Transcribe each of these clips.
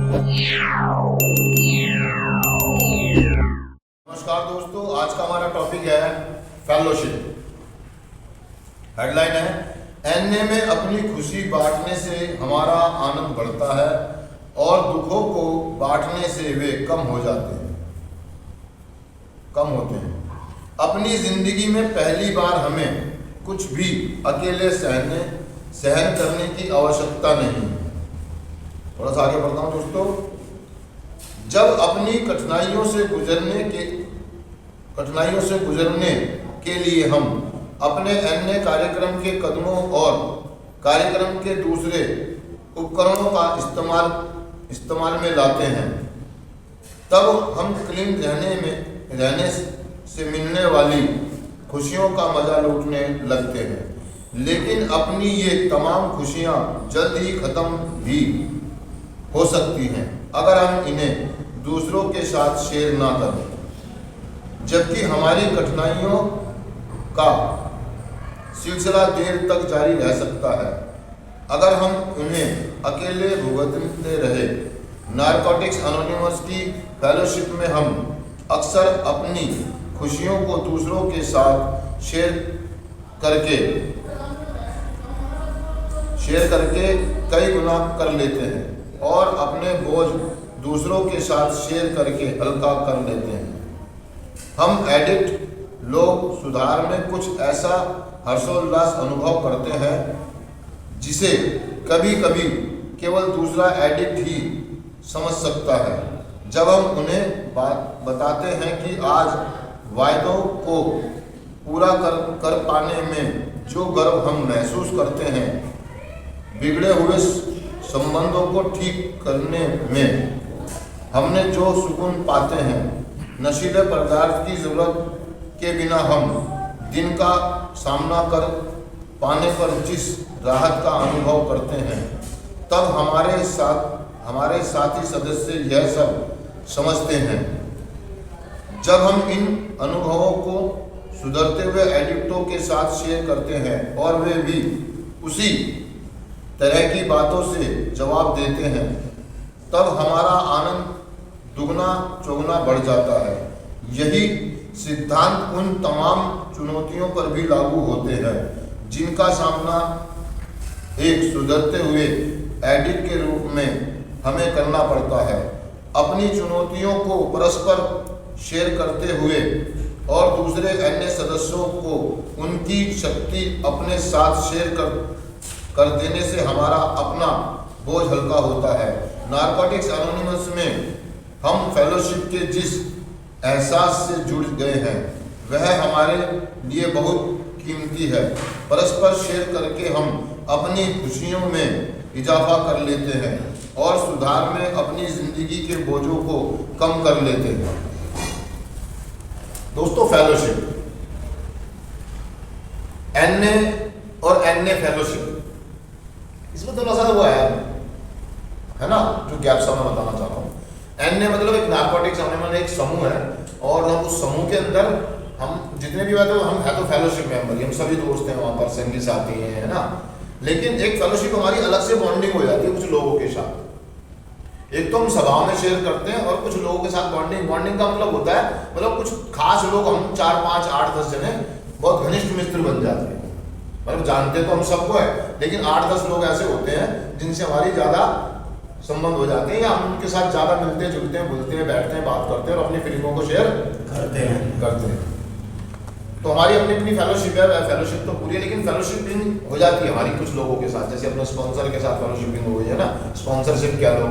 नमस्कार दोस्तों, आज का हमारा टॉपिक है फेलोशिप। हेडलाइन है, एनए में अपनी खुशी बांटने से हमारा आनंद बढ़ता है और दुखों को बांटने से वे कम होते हैं। अपनी जिंदगी में पहली बार हमें कुछ भी अकेले सहन करने की आवश्यकता नहीं। थोड़ा सा आगे बढ़ता हूं दोस्तों। जब अपनी कठिनाइयों से गुजरने के लिए हम अपने अन्य कार्यक्रम के कदमों और कार्यक्रम के दूसरे उपकरणों का इस्तेमाल में लाते हैं, तब हम क्लीन रहने से मिलने वाली खुशियों का मजा लूटने लगते हैं। लेकिन अपनी ये तमाम खुशियां जल्द ही खत्म भी हो सकती हैं अगर हम इन्हें दूसरों के साथ शेयर ना करें। जबकि हमारी कठिनाइयों का सिलसिला देर तक जारी रह सकता है अगर हम उन्हें अकेले भुगतते रहे। नारकोटिक्स एनोनिमस की फेलोशिप में हम अक्सर अपनी खुशियों को दूसरों के साथ शेयर करके कई गुना कर लेते हैं और अपने बोझ दूसरों के साथ शेयर करके हल्का कर लेते हैं। हम एडिक्ट लोग सुधार में कुछ ऐसा हर्षोल्लास अनुभव करते हैं जिसे कभी कभी केवल दूसरा एडिक्ट ही समझ सकता है। जब हम उन्हें बताते हैं कि आज वायदों को पूरा कर पाने में जो गर्व हम महसूस करते हैं, बिगड़े हुए संबंधों को ठीक करने में हमने जो सुकून पाते हैं, नशीले पदार्थ की जरूरत के बिना हम दिन का सामना कर पाने पर जिस राहत का अनुभव करते हैं, तब हमारे साथी सदस्य यह सब समझते हैं। जब हम इन अनुभवों को सुधरते हुए एडिक्टों के साथ शेयर करते हैं और वे भी उसी तरह की बातों से जवाब देते हैं, तब हमारा आनंद दुगना चौगुना बढ़ जाता है। यही सिद्धांत उन तमाम चुनौतियों पर भी लागू होते हैं जिनका सामना एक सुधरते हुए एडिक्ट के रूप में हमें करना पड़ता है। अपनी चुनौतियों को परस्पर शेयर करते हुए और दूसरे अन्य सदस्यों को उनकी शक्ति अपने साथ शेयर कर देने से हमारा अपना बोझ हल्का होता है। नारकोटिक्स एनोनिमस में हम फेलोशिप के जिस एहसास से जुड़ गए हैं वह हमारे लिए बहुत कीमती है। परस्पर शेयर करके हम अपनी खुशियों में इजाफा कर लेते हैं और सुधार में अपनी जिंदगी के बोझों को कम कर लेते हैं। दोस्तों, फेलोशिप, एनए और एनए फेलोशिप, इसमें थोड़ा सा वो है ना, जो गैप सा मैं बताना चाहता हूँ। एनए मतलब एक नारकोटिक्स एनोनिमस एक समूह है और हम उस समूह के अंदर हम जितने भी बात हम है तो फेलोशिप मेंबर, हम सभी दोस्त हैं वहाँ पर, संगी साथी हैं, है ना। लेकिन एक फेलोशिप हमारी अलग से बॉन्डिंग हो जाती है कुछ लोगों के साथ। एक तो हम सभाओं में शेयर करते हैं और कुछ लोगों के साथ बॉन्डिंग का मतलब होता है, मतलब कुछ खास लोग, हम 4, 5, 8, 10 जने बहुत घनिष्ठ मित्र बन जाते हैं। मतलब जानते तो हम सबको है, लेकिन 8-10 लोग ऐसे होते हैं जिनसे हमारी ज़्यादा संबंध हो जाते हैं या हम उनके साथ ज़्यादा मिलते हैं, जुलते हैं, बोलते हैं, बैठते हैं, बात करते हैं और अपनी फीलिंगों को शेयर करते हैं। तो हमारी अपनी अपनी फेलोशिप है। फेलोशिप तो पूरी है, लेकिन फेलोशिपिंग हो जाती है हमारी कुछ लोगों के साथ। जैसे अपने स्पॉन्सर के साथ फेलोशिपिंग हो गई है ना, स्पॉन्सरशिप कह लो,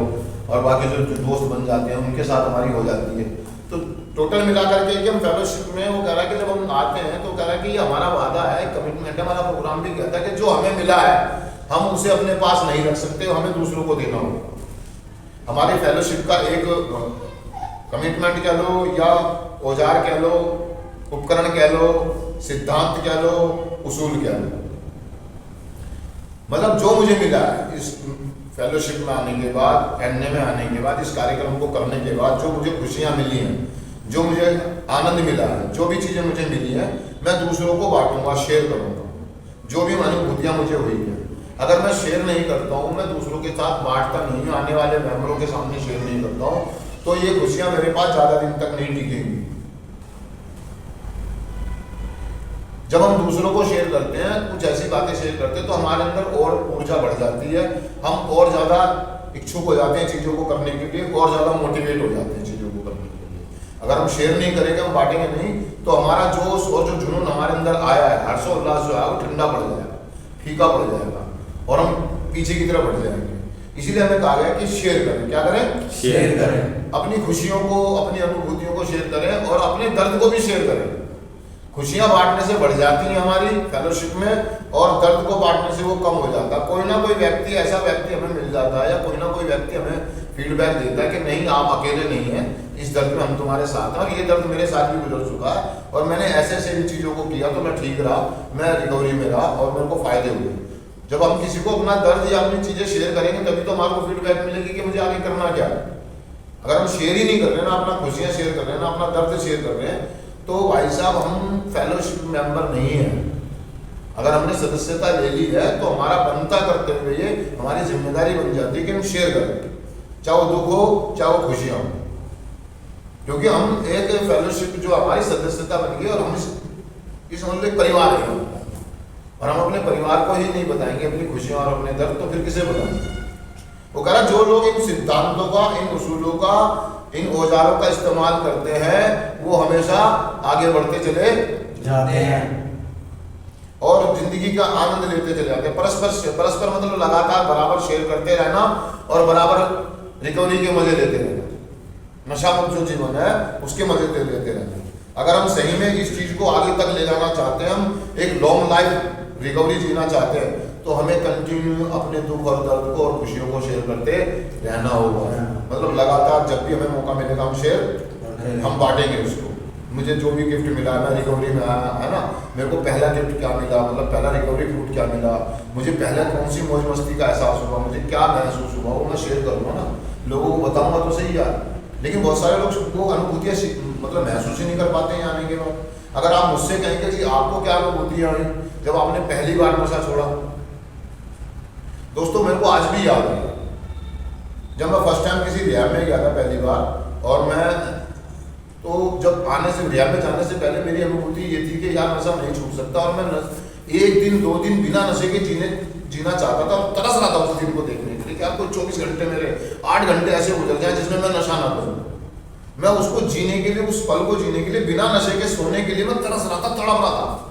और बाकी जो दोस्त बन जाते हैं उनके साथ हमारी हो जाती है। तो टोटल मिलाकर के कि हम फेलोशिप में, वो कह रहा है कि जब हम आते हैं तो कह रहा है कि ये हमारा वादा है, कमिटमेंट है। हमारा प्रोग्राम भी कहता है कि जो हमें मिला है हम उसे अपने पास नहीं रख सकते, हमें दूसरों को देना होगा। हमारी फेलोशिप का एक कमिटमेंट कह लो या औजार कह लो, उपकरण कह लो, सिद्धांत कह लो, उसूल कह लो, मतलब जो मुझे मिला है इस फेलोशिप में आने के बाद, एनए में आने के बाद, इस कार्यक्रम को करने के बाद, जो मुझे खुशियां मिली हैं, जो मुझे आनंद मिला है, जो भी चीज़ें मुझे मिली हैं, मैं दूसरों को बांटूंगा, शेयर करूंगा। जो भी अनुभूतियाँ मुझे हुई हैं, अगर मैं शेयर नहीं करता हूँ, मैं दूसरों के साथ बांटता नहीं हूँ, आने वाले मेंबरों के सामने शेयर नहीं करता हूँ, तो ये खुशियां मेरे पास ज्यादा दिन तक नहीं टिकेंगी। जब हम दूसरों को शेयर करते हैं, कुछ ऐसी बातें शेयर करते हैं, तो हमारे अंदर और ऊर्जा बढ़ जाती है, हम और ज्यादा इच्छुक हो जाते हैं चीजों को करने के लिए, और ज्यादा मोटिवेट हो जाते हैं चीजों को करने के लिए। अगर हम शेयर नहीं करेंगे, हम बांटेंगे नहीं, तो हमारा जोश और जो जुनून हमारे अंदर आया है, हर्षोल्लास जो है वो ठंडा पड़ जाएगा, फीका पड़ जाएगा, और हम पीछे की तरफ बढ़ जाएंगे। इसीलिए हमें कहा गया कि शेयर करें। क्या करें? शेयर करें। अपनी खुशियों को, अपनी अनुभूतियों को शेयर करें, और अपने दर्द को भी शेयर करें। खुशियां बांटने से बढ़ जाती हैं हमारी फेलोशिप में, और दर्द को बांटने से वो कम हो जाता है। कोई ना कोई व्यक्ति, ऐसा व्यक्ति हमें मिल जाता है, या कोई ना कोई व्यक्ति हमें फीडबैक देता है कि नहीं, आप अकेले नहीं हैं, इस दर्द में हम तुम्हारे साथ हैं, और ये दर्द मेरे साथ भी गुजर चुका है, और मैंने ऐसे ऐसे इन चीज़ों को किया तो मैं ठीक रहा, मैं रिकवरी में रहा, और मेरे को फायदे हुए। जब हम किसी को अपना दर्द या अपनी चीज़ें शेयर करेंगे, तभी तो हमारे को फीडबैक मिलेगी कि मुझे आगे करना क्या है। अगर हम शेयर ही नहीं कर रहे हैं ना, अपना खुशियाँ शेयर कर रहे हैं ना, अपना दर्द शेयर कर रहे हैं, तो भाई साहब हम फेलोशिप मेंबर नहीं है। अगर हमने सदस्यता ले ली है, तो हमारा बनता करते हुए ये हमारी जिम्मेदारी बन जाती है कि हम शेयर करें, चाहे वो दुख हो, चाहे वो खुशियाँ हो, क्योंकि हम एक फेलोशिप जो हमारी सदस्यता बन गई, और हम इस मतलब परिवार है, और हम अपने परिवार को ही नहीं बताएंगे अपनी खुशियाँ और अपने दर्द, तो फिर किसे बताएंगे? वो कह रहा, जो लोग इन सिद्धांतों का, इन उसूलों का, इन औजारों का इस्तेमाल करते हैं, वो हमेशा आगे बढ़ते चले जाते हैं और जिंदगी का आनंद लेते चले जाते हैं। परस्पर मतलब लगातार बराबर शेयर करते रहना, और बराबर रिकवरी के मजे लेते रहना। नशा मुक्त जो जीवन है उसके मजे लेते रहना। अगर हम सही में इस चीज को आगे तक ले जाना चाहते हैं, हम एक लॉन्ग लाइफ रिकवरी जीना चाहते हैं, तो हमें कंटिन्यू अपने दुख और दर्द को और खुशियों को शेयर करते रहना होगा। मतलब लगातार जब भी हमें मौका मिलेगा हम शेयर, हम बांटेंगे उसको। मुझे जो भी गिफ्ट मिला, मैं रिकवरी में आया है ना, मेरे को पहला गिफ्ट क्या मिला, मतलब पहला रिकवरी फ्रूट क्या मिला, मुझे पहले कौन सी मौज मस्ती का एहसास हुआ, मुझे क्या महसूस हुआ, वो मैं शेयर करूँगा ना, लोगों को बताऊँगा तो सही यार। लेकिन बहुत सारे लोग वो अनुभूतियाँ मतलब महसूस ही नहीं कर पाते हैं आने के बाद। अगर आप मुझसे कहेंगे कि आपको क्या अनुभूतियाँ आई जब आपने पहली बार नशा छोड़ा, दोस्तों मेरे को आज भी याद है, जब मैं फर्स्ट टाइम किसी रिहैब में गया था पहली बार, और मैं तो जब आने से रिहैब में जाने से पहले मेरी अनुभूति ये थी कि यार नशा नहीं छूट सकता, और मैं एक दिन 2 दिन बिना नशे के जीना चाहता था, और तरस रहा था उस दिन को देखने के लिए कि आपको 24 घंटे मेरे 8 घंटे ऐसे गुजर जाए जिसमें मैं नशा ना करूँ। मैं उसको जीने के लिए, उस पल को जीने के लिए, बिना नशे के सोने के लिए मैं तरस रहा था, तड़प रहा था।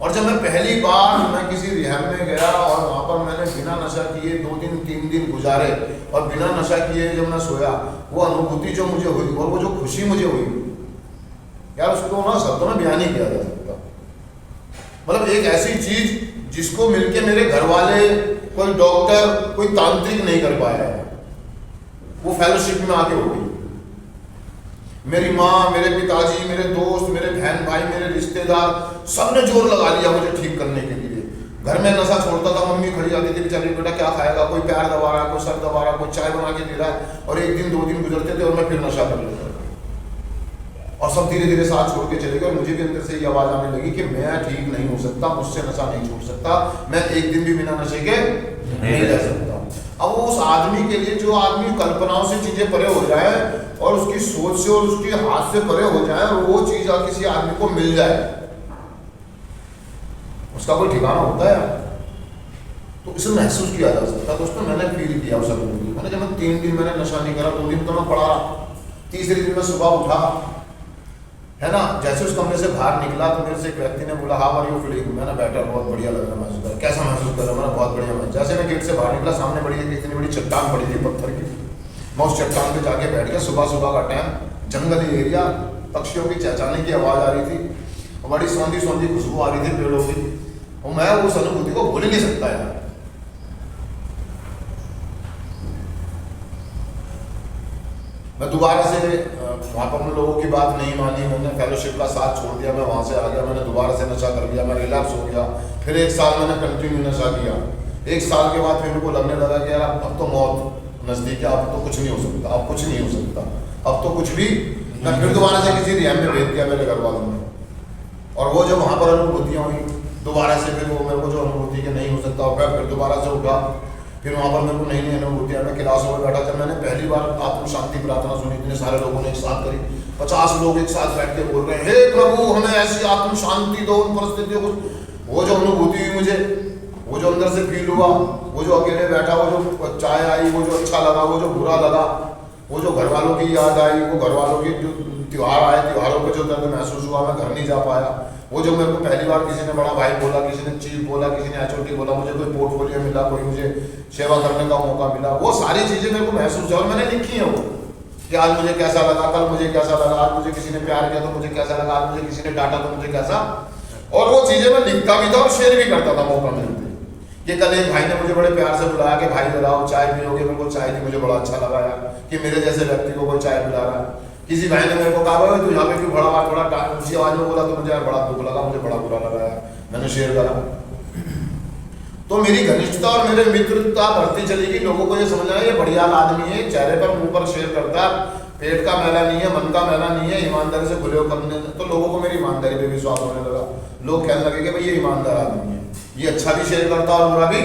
और जब मैं पहली बार मैं किसी रिहैब में गया, और वहाँ पर मैंने बिना नशा किए 2 दिन 3 दिन गुजारे, और बिना नशा किए जब मैं सोया, वो अनुभूति जो मुझे हुई, और वो जो खुशी मुझे हुई यार, उसको ना शब्दों में बयान नहीं किया जा सकता। मतलब एक ऐसी चीज जिसको मिलके मेरे घर वाले, कोई डॉक्टर, कोई तांत्रिक नहीं कर पाया है, वो फेलोशिप में आगे हो गई। मेरी माँ, मेरे पिताजी, मेरे दोस्त, मेरे बहन भाई, मेरे रिश्तेदार, सबने जोर लगा लिया मुझे ठीक करने के लिए। घर में नशा छोड़ता था, मम्मी खड़ी जाती थी, बेचारी बेटा क्या खाएगा, कोई पैर दबा रहा है, कोई सर दबा रहा है, कोई चाय बना के दे रहा है, और 1 दिन 2 दिन गुजरते थे और मैं फिर नशा कर लेता था, और सब धीरे धीरे साथ छोड़ के चले गए। और मुझे भी अंदर से ये आवाज आने लगी कि मैं ठीक नहीं हो सकता, मुझसे नशा नहीं छूट सकता, मैं 1 दिन भी बिना नशे के नहीं रह सकता। अब वो उस आदमी के लिए, जो आदमी कल्पनाओं से चीजें परे हो जाए, और उसकी सोच से और उसके हाथ से परे हो जाए, और वो चीज किसी आदमी को मिल जाए, उसका कोई ठिकाना होता है? तो इसे महसूस किया जा सकता। दोस्तों मैंने फील किया उस अनुभूति। मैंने जब 3 दिन मैंने नशा नहीं करा, 2 दिन तो मैं पड़ा रहा, तीसरे दिन मैं सुबह उठा, है ना, जैसे उस कमरे से बाहर निकला तो मेरे से एक व्यक्ति ने बोला, हाउ आर यू फीलिंग? मैंने बैठा, बहुत बढ़िया लग रहा है, महसूस कर। कैसा महसूस कर रहा हूँ? मैंने बहुत बढ़िया। जैसे मैं गेट से बाहर निकला, सामने बड़ी इतनी बड़ी चट्टान पड़ी थी पत्थर की, मैं उस चट्टान पे जाके बैठ गया। सुबह सुबह का टाइम, जंगली एरिया, पक्षियों की चहचहाने की आवाज़ आ रही थी, और बड़ी सौंधी सौंधी खुशबू आ रही थी पेड़ों की, और मैं उस अनुभूति को भूल ही नहीं सकता यार। मैं दोबारा से वहाँ पर उन लोगों की बात नहीं मानी, मैंने फेलोशिप का साथ छोड़ दिया, मैं वहाँ से आ गया, मैंने दोबारा से नशा कर लिया, मैं रिलैप्स हो गया। फिर 1 साल मैंने कंटिन्यू नशा किया। 1 साल के बाद फिर मेरे को लगने लगा कि यार अब तो मौत नज़दीक है, अब तो कुछ नहीं हो सकता, अब कुछ नहीं हो सकता, अब तो कुछ भी। मैं फिर दोबारा से किसी रिहैब में भेज दिया मेरे घर वालों ने, और वो जब वहाँ पर अनुभूतियाँ हुई, दोबारा से फिर वो मेरे को जो अनुभूति कि नहीं हो सकता होगा, फिर दोबारा से उठा, फिर वहाँ पर मेरे को नई नई अनुभूति है। मैं क्लासों में बैठा, जब मैंने पहली बार आत्म शांति प्रार्थना सुनी, इतने सारे लोगों ने एक साथ करी, 50 लोग एक साथ बैठ के बोल रहे हैं, हे प्रभु हमें ऐसी आत्म शांति दो उन परिस्थितियों को। वो जो अनुभूति हुई मुझे, वो जो अंदर से फील हुआ, वो जो अकेले बैठा, वो जो चाय आई, वो जो अच्छा लगा, वो जो बुरा लगा, वो जो घर वालों की याद आई, वो घर वालों की जो त्योहार आए, त्योहारों पे जो दर्द महसूस हुआ, मैं घर नहीं जा पाया। वो जो मेरे को पहली बार किसी ने बड़ा भाई बोला, किसी ने चीफ बोला, किसी ने HOD बोला, मुझे कोई पोर्टफोलियो मिला, कोई मुझे सेवा करने का मौका मिला, वो सारी चीज़ें मेरे को महसूस है और मैंने लिखी है वो, कि आज मुझे कैसा लगा, कल मुझे कैसा लगा, आज मुझे किसी ने प्यार किया तो मुझे कैसा लगा, आज मुझे किसी ने डांटा तो मुझे कैसा। और वो चीज़ें मैं लिखता भी था और शेयर भी करता था मौका मिलते। ये कल एक भाई ने मुझे बड़े प्यार से बुलाया कि भाई बुलाओ चाय पियोगे, मेरे को चाय थी, मुझे बड़ा अच्छा लगा यार कि मेरे जैसे व्यक्ति को कोई चाय पिला रहा है। किसी भाई ने मेरे को कहा भाई तू यहाँ पे क्यों बड़ा ऊंची आवाज में बोला, तो मुझे यार बड़ा दुख लगा, मुझे बड़ा बुरा लगा यार, मैंने शेयर करा। तो मेरी घनिष्ठता और मेरे मित्रता बढ़ती चलेगी। लोगों को ये समझना है ये बढ़िया आदमी है, चेहरे पर मुंह पर शेयर करता है, पेट का मैला नहीं है, मन का मैला नहीं है, ईमानदारी से भुले करने। तो लोगों को मेरी ईमानदारी पे विश्वास होने लगा। लोग कहने लगे कि भाई ये ईमानदार आदमी है, ये अच्छा भी शेयर करता और बुरा भी।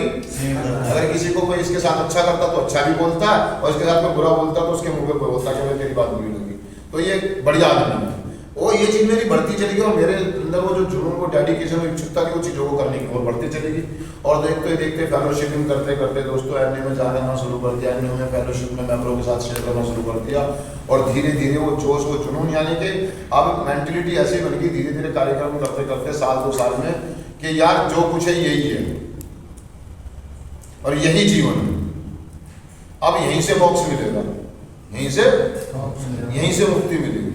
अगर किसी को कोई इसके साथ अच्छा करता तो अच्छा भी बोलता है, और इसके साथ कोई बुरा बोलता तो उसके मुंह पे बोलता कि भाई तेरी बात बुरी लगी। तो ये बढ़िया आदमी है। और ये चीज़ मेरी बढ़ती चलेगी और मेरे अंदर वो जो जुनून, वो डेडिकेशन, वो इच्छुकता की वो चीज़ों को करने की और बढ़ती चलेगी। और देखते देखते फेलोशिपिंग करते करते दोस्तों एमए में जाना शुरू कर दिया। एमए में फेलोशिप में मेंबरों के साथ शेयर करना शुरू कर दिया और धीरे धीरे वो जोश, वो जुनून, यानी कि अब मेंटलिटी ऐसी बन गई धीरे धीरे कार्यक्रम करते करते साल 2 साल में कि यार जो कुछ है यही है और यही जीवन है। अब यहीं से मोक्ष मिलेगा, यहीं से मुक्ति मिलेगी।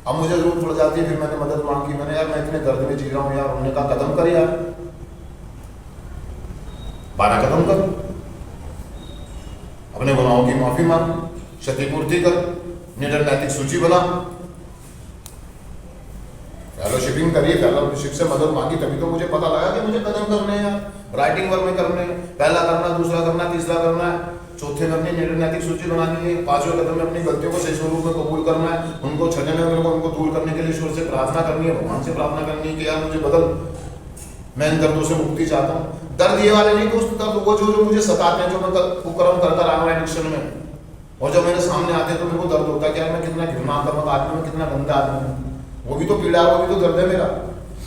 अब मुझे जरूरत पड़ जाती है, फिर मैंने मदद मांगी, मैंने यार मैं इतने दर्द में जी रहा हूँ यार, उन्होंने कहा कदम कर यार, 12 कदम कर, अपने गुनाहों की माफी मांग, क्षतिपूर्ति कर, निडर नैतिक सूची बना, फेलोशिपिंग करिए, फेलोशिप से मदद मांगी, तभी तो मुझे पता लगा कि मुझे कदम करने हैं, राइटिंग वर्क में करने हैं, पहला करना, दूसरा करना, तीसरा करना है, चौथे में अपनी निडर नैतिक सूची बनानी है, 5वें कदम में अपनी गलतियों को सही स्वरूप में कबूल करना है, उनको छठे में मेरे को उनको दूर करने के लिए ईश्वर से प्रार्थना करनी है, भगवान से प्रार्थना करनी है कि यार मुझे बदल, मैं इन दर्दों से मुक्ति चाहता हूँ। दर्द ये वाले नहीं दोस्त, दर्द वो जो मुझे सताते हैं, जो मैं कुकर्म करता रहा हूँ एडिक्शन में, और जब मेरे सामने आते हैं तो मेरे को दर्द होता है कि यार मैं कितना घृणात्मक आदमी हूँ, कितना गंदा आदमी हूँ। वो भी तो पीड़ा है, वो भी तो दर्द है मेरा,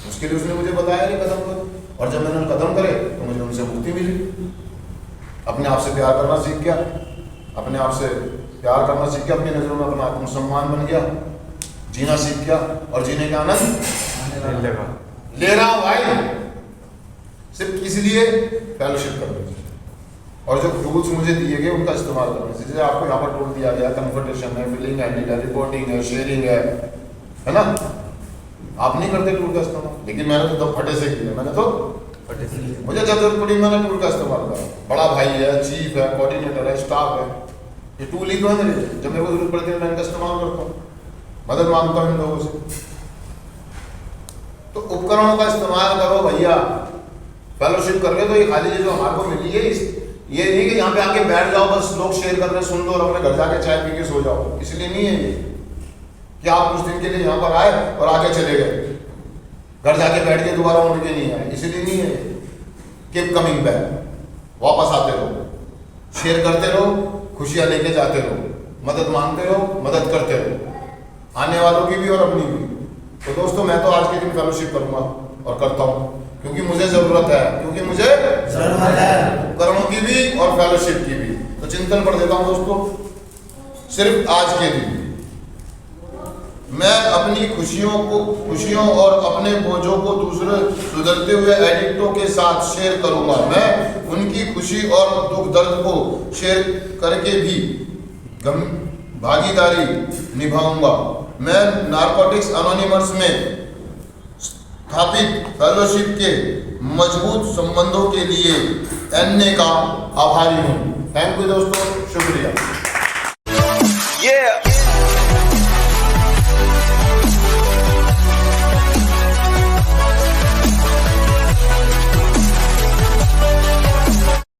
उसके लिए उसने मुझे बताया ये कदम कर। और जब मैंने कदम करे तो मुझे उनसे मुक्ति मिली। अपने आप से प्यार करना सीख गया, अपने आप से प्यार करना सीख गया, अपनी नजरों में अपना आत्मसम्मान बन गया, जीना सीख गया और जीने का आनंद ले रहा हूं भाई, सिर्फ इसलिए फेलोशिप करने से। और जो टूल्स मुझे दिए गए उनका इस्तेमाल करने से, जैसे आपको यहाँ पर टूल दिया गया, कन्फर्टेशन है, फीलिंग है, रिपोर्टिंग है, शेयरिंग है ना। आप नहीं करते टूल का इस्तेमाल, लेकिन मैंने तो दम फटे से किया, मैंने तो मुझे जरूरत पड़ी मैंने टूल का इस्तेमाल करा। बड़ा भाई है, चीफ है, कोऑर्डिनेटर है, स्टाफ है, ये टूल ही तो है मेरे। जब मेरे को जरूरत पड़ती है मैं इनका इस्तेमाल करता हूँ, मदद मांगता हूँ इन लोगों से। तो उपकरणों का इस्तेमाल करो भैया। फेलोशिप कर रहे तो ये खाली जो हमारे को मिली है, ये नहीं कि यहाँ पे आके बैठ जाओ बस लोग शेयर कर रहे सुन लो और अपने घर जाके चाय पी के सो जाओ। इसलिए नहीं है ये कि आप कुछ दिन के लिए यहाँ पर आए और आगे चले गए, घर जाके बैठ के दोबारा उठ के नहीं आए, इसलिए नहीं है। कीप कमिंग बैक, वापस आते रहो, शेयर करते रहो, खुशियाँ लेके जाते रहो, मदद मांगते रहो, मदद करते रहो, आने वालों की भी और अपनी भी। तो दोस्तों मैं तो आज के दिन फेलोशिप करूंगा और करता हूँ क्योंकि मुझे जरूरत है, क्योंकि मुझे जरूरत है कर्मों की भी और फेलोशिप की भी। तो चिंतन पढ़ देता हूँ दोस्तों। सिर्फ आज के दिन मैं अपनी खुशियों और अपने बोझों को दूसरे सुधरते हुए एडिक्टों के साथ शेयर करूंगा। मैं उनकी खुशी और दुख दर्द को शेयर करके भी भागीदारी निभाऊंगा। मैं नारकोटिक्स एनोनिमस में स्थापित फेलोशिप के मजबूत संबंधों के लिए एनए का आभारी हूँ। थैंक यू दोस्तों, शुक्रिया।